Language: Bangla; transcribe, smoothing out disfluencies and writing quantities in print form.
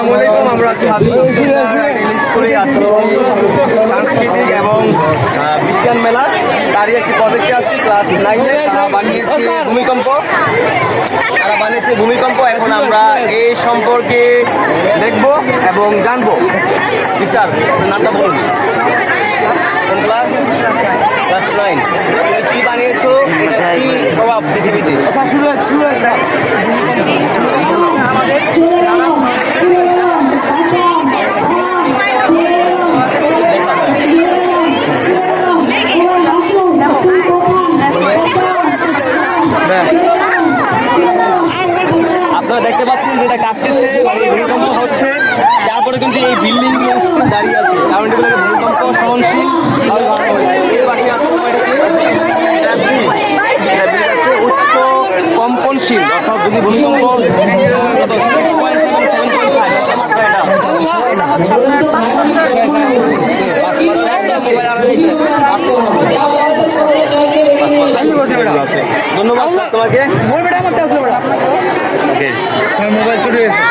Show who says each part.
Speaker 1: আসসালামু আলাইকুম। আমরা আছি রিলিজ করে আজকে যে সাংস্কৃতিক এবং বিজ্ঞান মেলা তারই একটি প্রজেক্টে আছি ক্লাস 9-এ। তারা বানিয়েছে ভূমিকম্প। এখন আমরা এই সম্পর্কে দেখব এবং জানবো। মিস্টার, নামটা বলুন। কোন ক্লাস? ক্লাস 9। তুমি কি বানিয়েছো? এটা কি প্রভাব পৃথিবীতে? আপনারা দেখতে পাচ্ছেন যেটা কাঁপতেছে, মানে ভূমিকম্প হচ্ছে, তারপরে কিন্তু এই বিল্ডিং দাঁড়িয়ে আছে, কারণ এগুলোকে ভূমিকম্প সহনশীল এর পাশে আছে উচ্চ কম্পনশীল, অর্থাৎ যদি ভূমিকম্প ধন্যবাদ তোমাকে।
Speaker 2: স্যার মোবাইল চুরি হয়েছে।